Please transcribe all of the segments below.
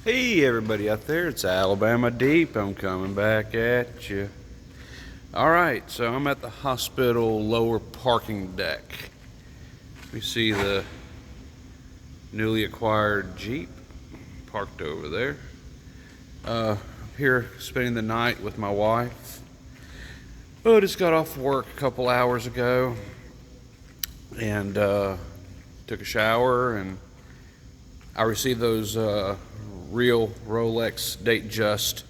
Hey everybody out there, it's Alabama Deep. I'm coming back at you. Alright, so I'm at the hospital lower parking deck. We see the newly acquired Jeep parked over there. Here spending the night with my wife. Oh, just got off work a couple hours ago and took a shower, and I received those real Rolex Datejust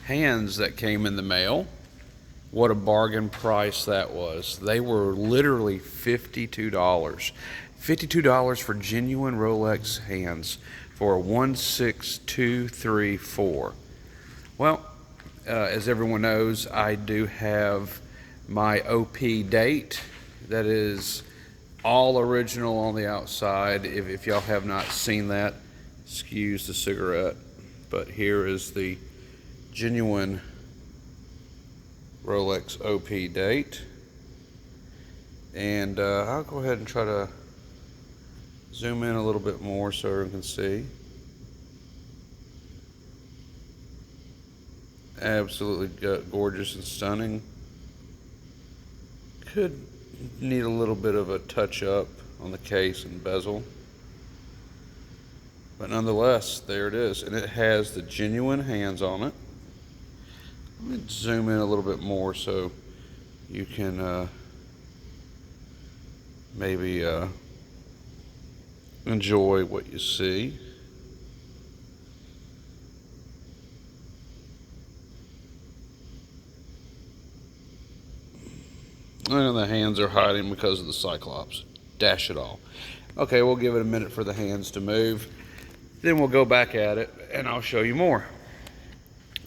hands that came in the mail. What a bargain price that was. They were literally $52. $52 for genuine Rolex hands for a 16234. Well, as everyone knows, I do have my OP date that is all original on the outside. If y'all have not seen that, excuse the cigarette, but here is the genuine Rolex OP date. And I'll go ahead and try to zoom in a little bit more so everyone can see. Absolutely gorgeous and stunning. Could need a little bit of a touch up on the case and bezel, but nonetheless, there it is, and it has the genuine hands on it. Let me zoom in a little bit more so you can maybe enjoy what you see. And the hands are hiding because of the Cyclops. Dash it all. Okay, we'll give it a minute for the hands to move. Then we'll go back at it and I'll show you more.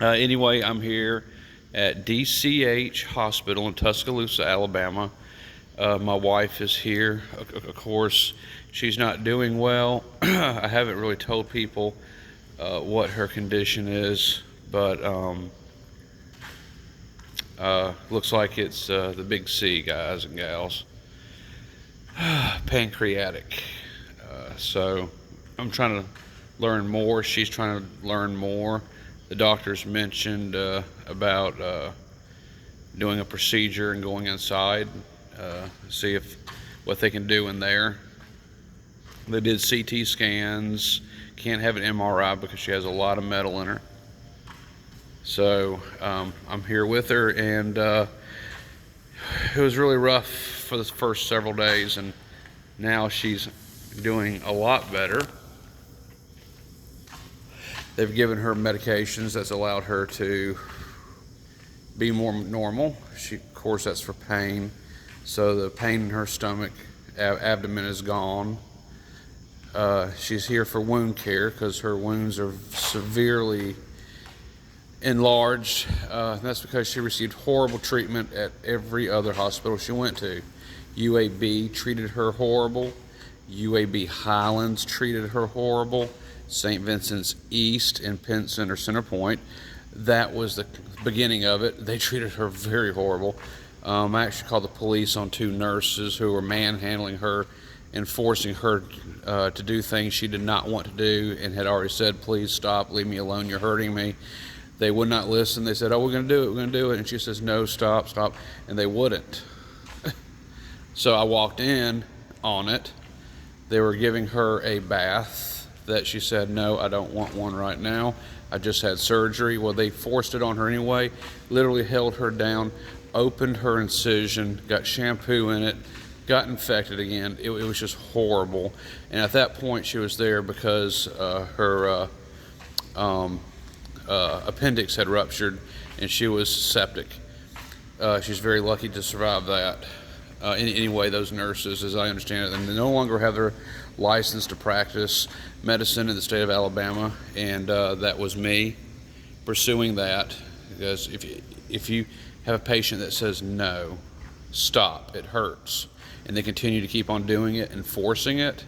Anyway, I'm here at DCH Hospital in Tuscaloosa, Alabama. My wife is here. Of course, she's not doing well. I haven't really told people what her condition is, but looks like it's the big C, guys and gals. Pancreatic. So I'm trying to learn more. She's trying to learn more. The doctors mentioned about doing a procedure and going inside, see if what they can do in there. They did CT scans. Can't have an MRI because she has a lot of metal in her. So I'm here with her, and it was really rough for the first several days, and now she's doing a lot better. They've given her medications that's allowed her to be more normal. Of course, that's for pain. So the pain in her stomach, abdomen is gone. She's here for wound care because her wounds are severely enlarged. That's because she received horrible treatment at every other hospital she went to. UAB treated her horrible. UAB Highlands treated her horrible. St. Vincent's East in Penn Center, Center Point, that was the beginning of it. They treated her very horrible. I actually called the police on 2 nurses who were manhandling her and forcing her to do things she did not want to do, and had already said, please stop, leave me alone, you're hurting me. They would not listen. They said, oh, we're going to do it, we're going to do it. And she says, no, stop. And they wouldn't. So I walked in on it. They were giving her a bath that she said, no, I don't want one right now. I just had surgery. Well, they forced it on her anyway, literally held her down, opened her incision, got shampoo in it, got infected again. It was just horrible. And at that point, she was there because her appendix had ruptured and she was septic. She's very lucky to survive that. Anyway, those nurses, as I understand it, they no longer have their license to practice medicine in the state of Alabama, and that was me pursuing that, because if you have a patient that says no, stop, it hurts, and they continue to keep on doing it and forcing it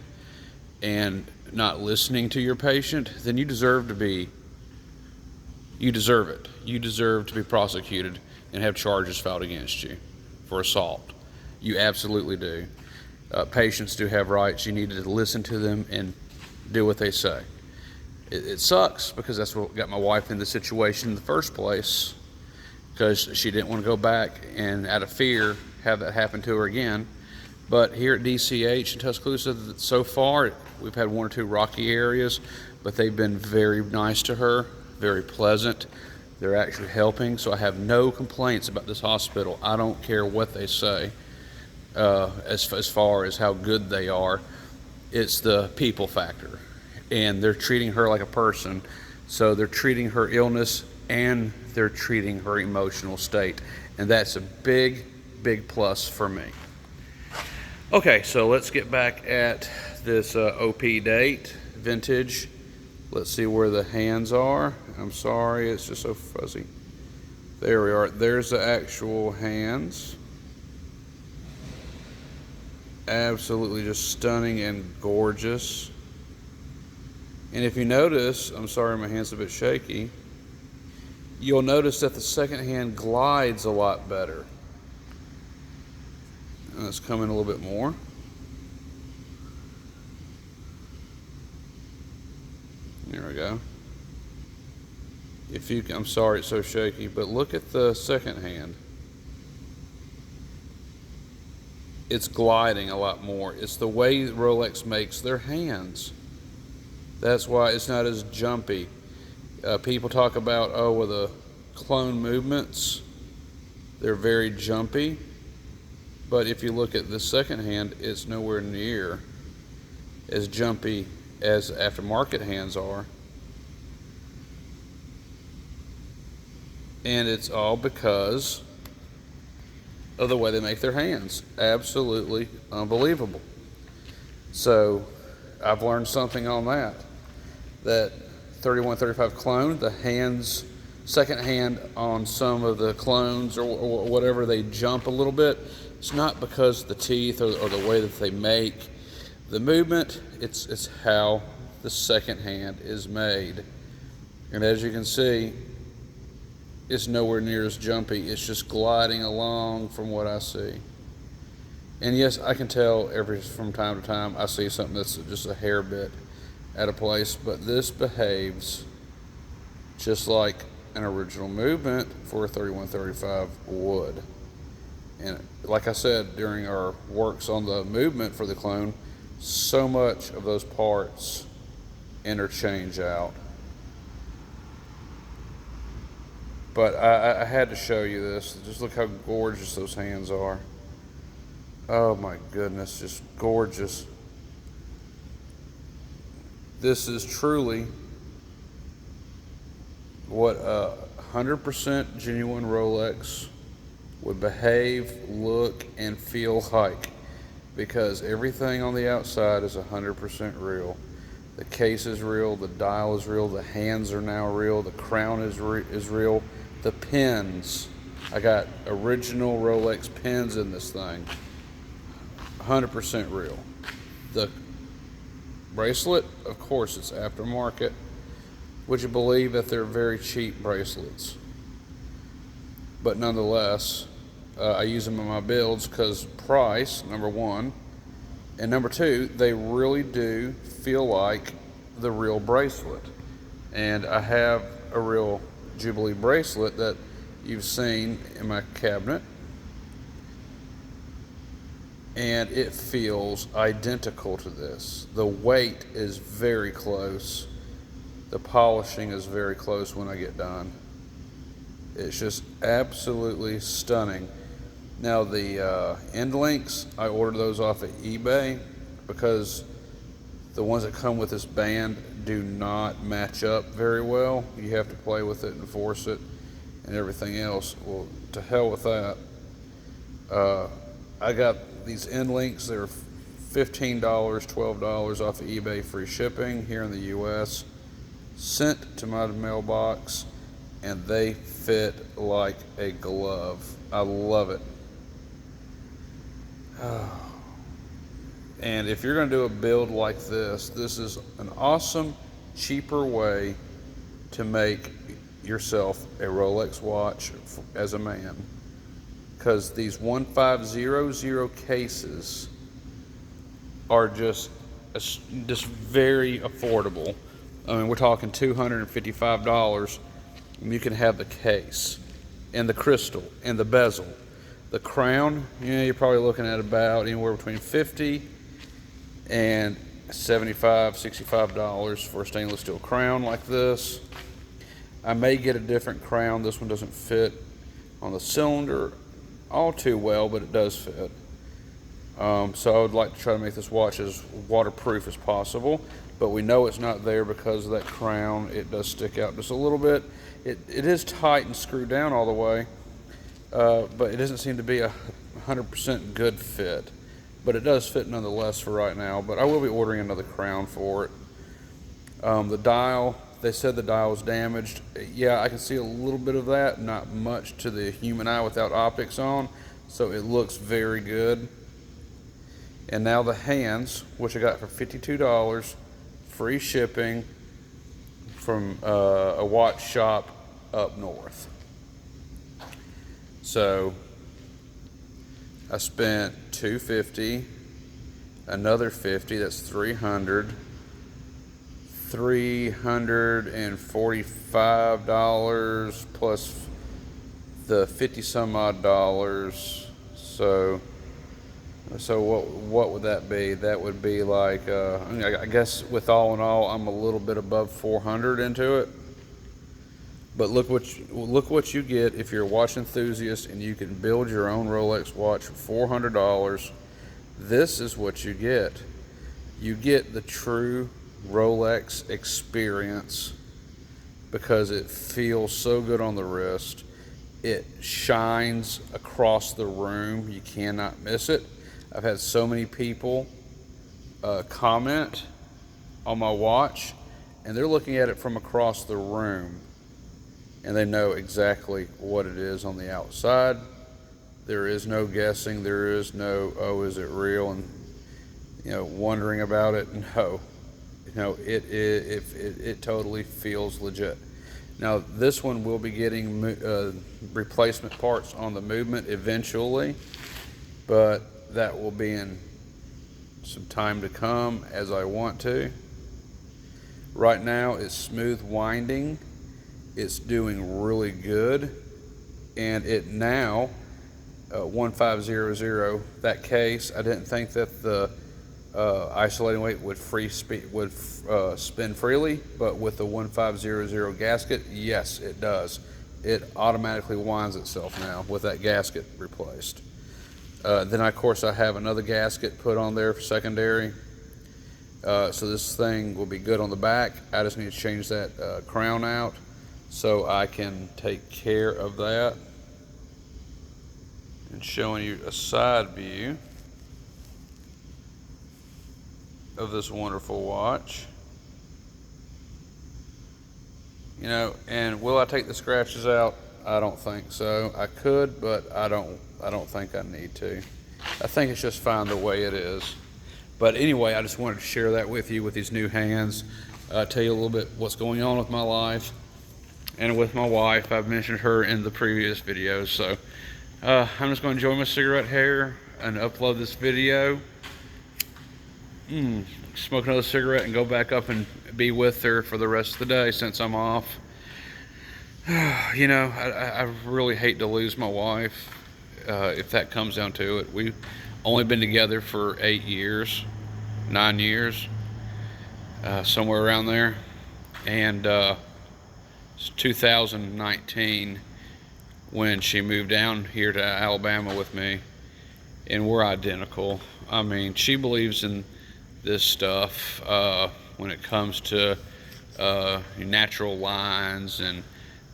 and not listening to your patient, then you deserve it. You deserve to be prosecuted and have charges filed against you for assault. You absolutely do. Patients do have rights. You need to listen to them and do what they say. It sucks because that's what got my wife in the situation in the first place, because she didn't want to go back and, out of fear, have that happen to her again. But here at DCH in Tuscaloosa, so far, we've had one or two rocky areas, but they've been very nice to her, very pleasant. They're actually helping, so I have no complaints about this hospital. I don't care what they say as far as how good they are. It's the people factor, and they're treating her like a person. So they're treating her illness and they're treating her emotional state, and that's a big, big plus for me. Okay, so let's get back at this OP date, vintage. Let's see where the hands are. I'm sorry, it's just so fuzzy. There we are. There's the actual hands. Absolutely just stunning and gorgeous. And if you notice, I'm sorry my hand's a bit shaky, you'll notice that the second hand glides a lot better. And let's come in a little bit more. There we go. I'm sorry it's so shaky, but look at the second hand. It's gliding a lot more. It's the way Rolex makes their hands. That's why it's not as jumpy. People talk about, well, the clone movements, they're very jumpy. But if you look at the second hand, it's nowhere near as jumpy as aftermarket hands are. And it's all because of the way they make their hands. Absolutely unbelievable. So I've learned something on that. That 3135 clone, the hands, second hand on some of the clones or whatever, they jump a little bit. It's not because of the teeth or the way that they make the movement. It's how the second hand is made. And as you can see, it's nowhere near as jumpy. It's just gliding along from what I see. And yes, I can tell from time to time I see something that's just a hair bit out of place, but this behaves just like an original movement for a 3135 would. And like I said, during our works on the movement for the clone, so much of those parts interchange out. But I had to show you this. Just look how gorgeous those hands are. Oh my goodness, just gorgeous. This is truly what a 100% genuine Rolex would behave, look, and feel like, because everything on the outside is 100% real. The case is real, the dial is real, the hands are now real, the crown is real, the pins. I got original Rolex pins in this thing, 100% real. The bracelet, of course, it's aftermarket. Would you believe that they're very cheap bracelets? But nonetheless, I use them in my builds because price, number one, and number two, they really do feel like the real bracelet. And I have a real Jubilee bracelet that you've seen in my cabinet, and it feels identical to this. The weight is very close. The polishing is very close when I get done. It's just absolutely stunning. Now the end links, I ordered those off of eBay because the ones that come with this band do not match up very well. You have to play with it and force it and everything else. Well, to hell with that. I got these end links. They're $15, $12 off of eBay, free shipping here in the US. Sent to my mailbox, and they fit like a glove. I love it. And if you're going to do a build like this, this is an awesome, cheaper way to make yourself a Rolex watch as a man. Because these 1500 cases are just very affordable I mean, we're talking $255. And you can have the case and the crystal and the bezel. The crown, you're probably looking at about anywhere between $50 and $75, $65 for a stainless steel crown like this. I may get a different crown. This one doesn't fit on the cylinder all too well, but it does fit. So I would like to try to make this watch as waterproof as possible, but we know it's not there because of that crown. It does stick out just a little bit. It is tight and screwed down all the way, but it doesn't seem to be a 100% good fit. But it does fit nonetheless for right now, but I will be ordering another crown for it. The dial, they said the dial was damaged. Yeah, I can see a little bit of that, not much to the human eye without optics on, so it looks very good. And now the hands, which I got for $52, free shipping from a watch shop up north. So I spent $250, another $50, that's $300, $345 plus the 50 some odd dollars. So what would that be? That would be like I guess with all in all, I'm a little bit above 400 into it. But look what you get if you're a watch enthusiast and you can build your own Rolex watch for $400. This is what you get. You get the true Rolex experience because it feels so good on the wrist. It shines across the room. You cannot miss it. I've had so many people comment on my watch, and they're looking at it from across the room, and they know exactly what it is on the outside. There is no guessing. There is no, oh, is it real? And wondering about it. No, it totally feels legit. Now this one will be getting replacement parts on the movement eventually, but that will be in some time to come as I want to. Right now it's smooth winding. It's doing really good, and it now 1500, that case, I didn't think that the isolating weight would spin freely, but with the 1500 gasket, yes, it does. It automatically winds itself now with that gasket replaced. Then of course I have another gasket put on there for secondary. So this thing will be good on the back. I just need to change that crown out so I can take care of that. And showing you a side view of this wonderful watch. And will I take the scratches out? I don't think so. I could, but I don't think I need to. I think it's just fine the way it is. But anyway, I just wanted to share that with you with these new hands. Tell you a little bit what's going on with my life and with my wife. I've mentioned her in the previous videos. So I'm just going to enjoy my cigarette here and upload this video. Smoke another cigarette and go back up and be with her for the rest of the day since I'm off. I really hate to lose my wife if that comes down to it. We've only been together for 9 years, somewhere around there. And it's 2019 when she moved down here to Alabama with me, and we're identical. I mean, she believes in this stuff when it comes to natural lines and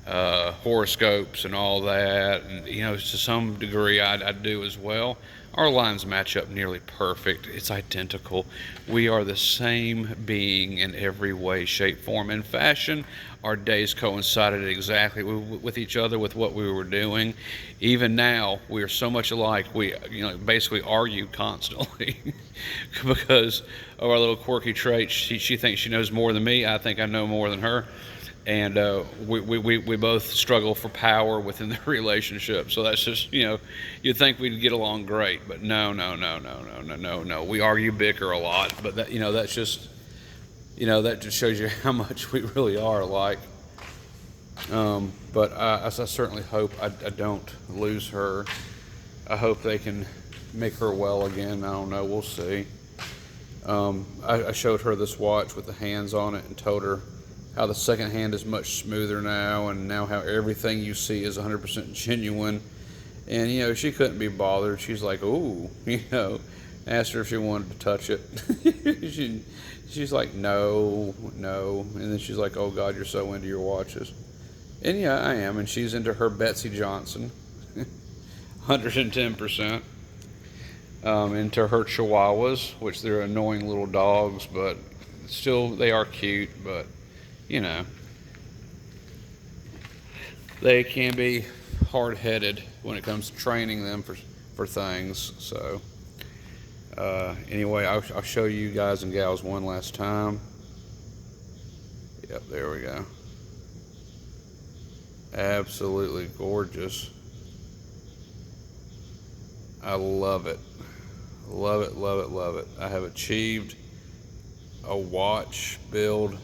horoscopes and all that, and to some degree I do as well. Our lines match up nearly perfect. It's identical. We are the same being in every way, shape, form, and fashion. Our days coincided exactly with each other with what we were doing. Even now, we are so much alike. We basically argue constantly because of our little quirky traits. She thinks she knows more than me. I think I know more than her. And we both struggle for power within the relationship. So that's just, you'd think we'd get along great, but no. We argue, bicker a lot, but that's just You know, that just shows you how much we really are alike. But I certainly hope I don't lose her. I hope they can make her well again. I don't know. We'll see. I showed her this watch with the hands on it and told her how the second hand is much smoother now, and now how everything you see is 100% genuine. And, you know, she couldn't be bothered. She's like, ooh, you know, asked her if she wanted to touch it. She's like, no. And then she's like, oh, God, you're so into your watches. And, yeah, I am. And she's into her Betsy Johnson, 110%. Into her Chihuahuas, which they're annoying little dogs, but still they are cute. But, you know, they can be hard-headed when it comes to training them for things. So anyway, I'll show you guys and gals one last time. Yep, there we go. Absolutely gorgeous. I love it. Love it, love it, love it. I have achieved a watch build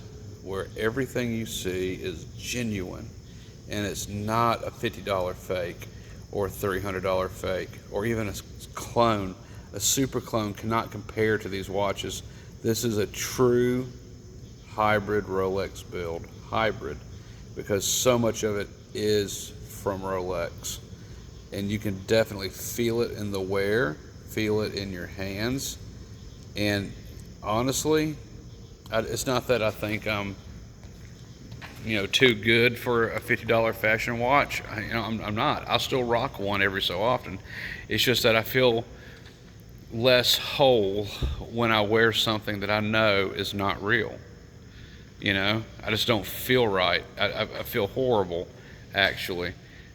where everything you see is genuine, and it's not a $50 fake or a $300 fake or even a clone. A super clone cannot compare to these watches. This is a true hybrid Rolex build. Hybrid, because so much of it is from Rolex. And you can definitely feel it in the wear, feel it in your hands. And honestly, it's not that I think I'm, you know, too good for a $50 fashion watch. I'm not. I'll still rock one every so often. It's just that I feel less whole when I wear something that I know is not real. You know, I just don't feel right. I feel horrible, actually.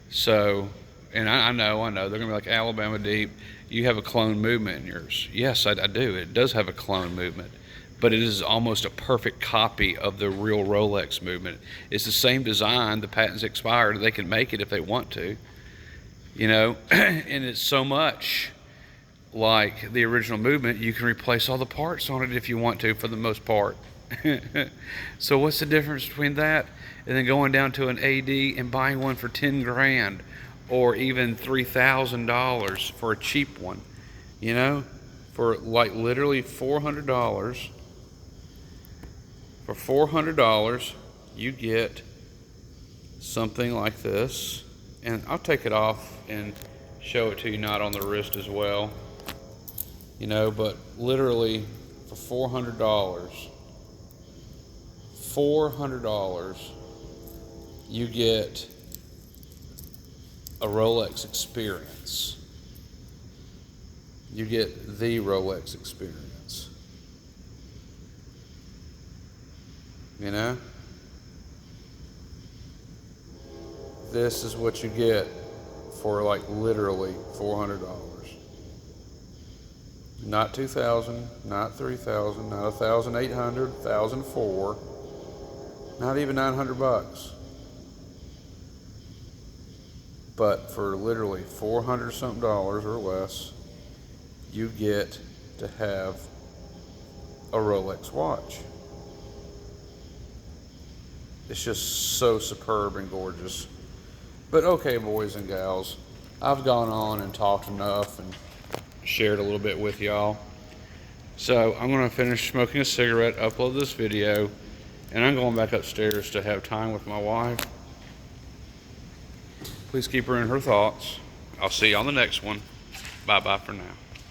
So, and I know, they're gonna be like, Alabama Deep, you have a clone movement in yours. Yes, I do. It does have a clone movement, but it is almost a perfect copy of the real Rolex movement. It's the same design. The patent's expired. They can make it if they want to, you know, and it's so much like the original movement, you can replace all the parts on it if you want to, for the most part. So what's the difference between that and then going down to an AD and buying one for 10 grand or even $3,000 for a cheap one? You know, for like literally $400. For $400, you get something like this, and I'll take it off and show it to you, not on the wrist as well. You know, but literally for $400, you get a Rolex experience. You get the Rolex experience. You know? This is what you get for like literally $400. Not $2,000, not $3,000, not $1,800, $1,004, not even $900. But for literally $400 something or less, you get to have a Rolex watch. It's just so superb and gorgeous. But okay, boys and gals, I've gone on and talked enough and shared a little bit with y'all. So I'm going to finish smoking a cigarette, upload this video, and I'm going back upstairs to have time with my wife. Please keep her in her thoughts. I'll see you on the next one. Bye-bye for now.